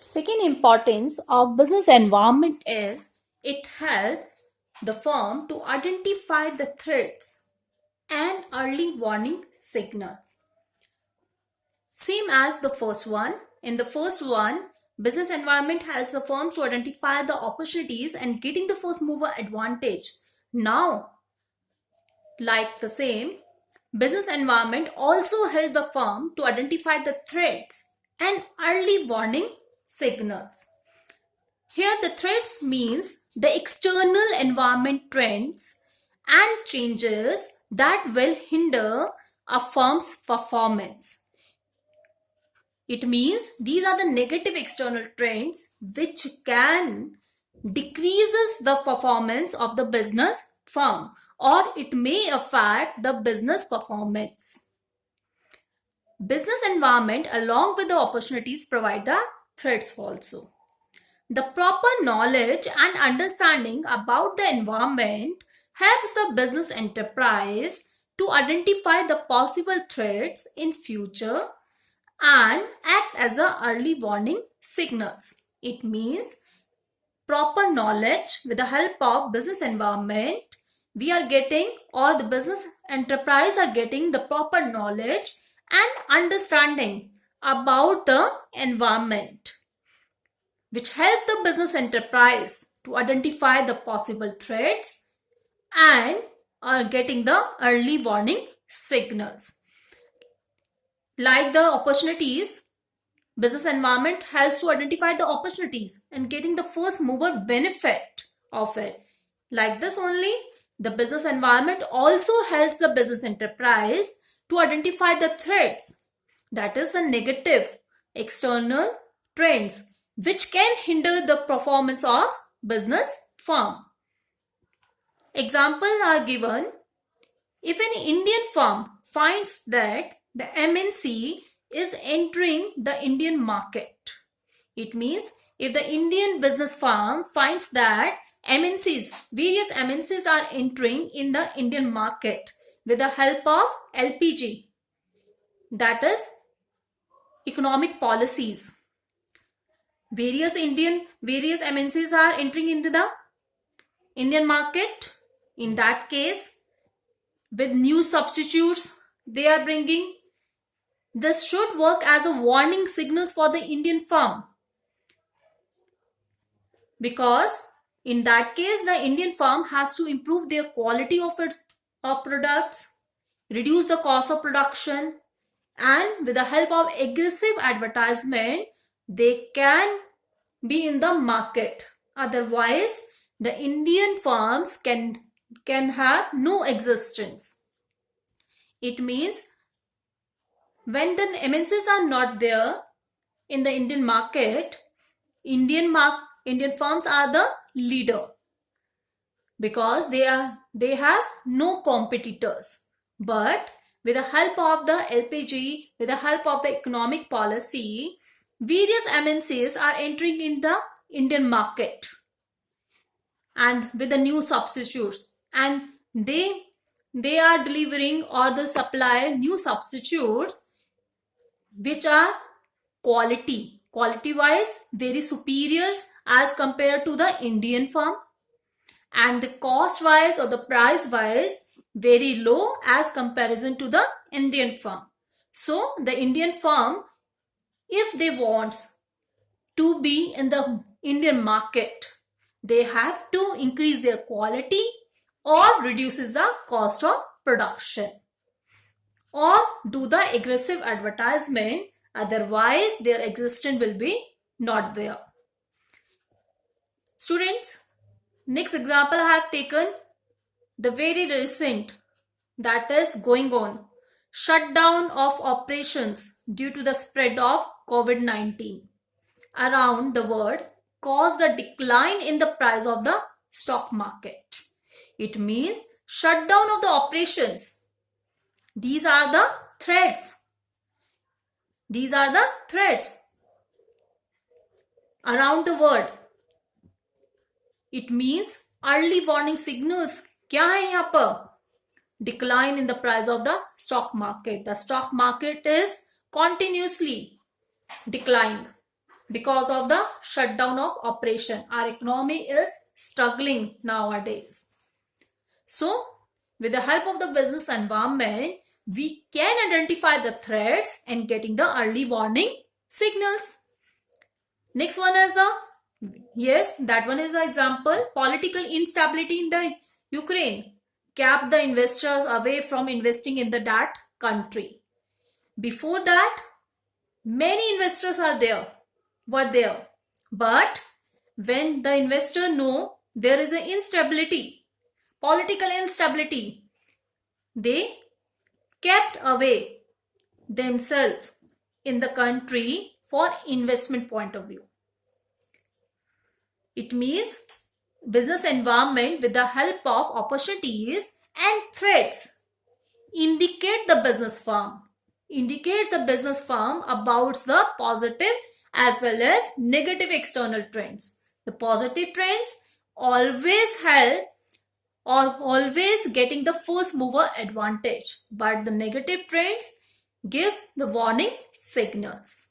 Second importance of business environment is it helps the firm to identify the threats and early warning signals. Same as the first one. In the first one, business environment helps the firm to identify the opportunities and getting the first mover advantage. Now, like the same, business environment also helps the firm to identify the threats and early warning signals. Here the threats means the external environment trends and changes that will hinder a firm's performance. It means these are the negative external trends which can decreases the performance of the business firm, or it may affect the business performance. Business environment along with the opportunities provide the threats also. The proper knowledge and understanding about the environment helps the business enterprise to identify the possible threats in future and act as a early warning signals. It means proper knowledge with the help of business environment, we are getting, or the business enterprise are getting, the proper knowledge and understanding about the environment, which help the business enterprise to identify the possible threats and are getting the early warning signals. Like the opportunities, business environment helps to identify the opportunities and getting the first mover benefit of it. Like this only, the business environment also helps the business enterprise to identify the threats, that is the negative external trends which can hinder the performance of business firm. Examples are given. If an Indian firm finds that the MNC is entering the Indian market, it means if the Indian business firm finds that various MNCs are entering in the Indian market with the help of LPG, that is economic policies. Various MNCs are entering into the Indian market. In that case, with new substitutes they are bringing, this should work as a warning signals for the Indian firm, because in that case the Indian firm has to improve their quality of products, reduce the cost of production, and with the help of aggressive advertisement they can be in the market. Otherwise the Indian firms can have no existence. It means when the MNCs are not there in the Indian market, Indian firms are the leader, because they have no competitors. But with the help of the LPG, with the help of the economic policy, various MNCs are entering in the Indian market and with the new substitutes, and they are delivering or the supply new substitutes which are quality wise very superior as compared to the Indian firm, and the cost wise or the price wise very low as comparison to the Indian firm. So the Indian firm, if they want to be in the Indian market, they have to increase their quality or reduces the cost of production or do the aggressive advertisement. Otherwise their existence will be not there. Students, next example I have taken the very recent, that is going on, shutdown of operations due to the spread of COVID-19 around the world caused the decline in the price of the stock market. It means shutdown of the operations. These are the threats. These are the threats around the world. It means early warning signals. क्या है यहाँ पर? Decline in the price of the stock market. The stock market is continuously declined. because of the shutdown of operation. Our economy is struggling nowadays. So, with the help of the business environment, we can identify the threats and getting the early warning signals. Next one is that one is an example. Political instability in the Ukraine kept the investors away from investing in that country. Before that, many investors were there. But when the investor know there is an instability, political instability, they kept away themselves in the country for investment point of view. It means business environment with the help of opportunities and threats indicates the business firm about the positive as well as negative external trends. The positive trends always help or always getting the first mover advantage, but the negative trends gives the warning signals.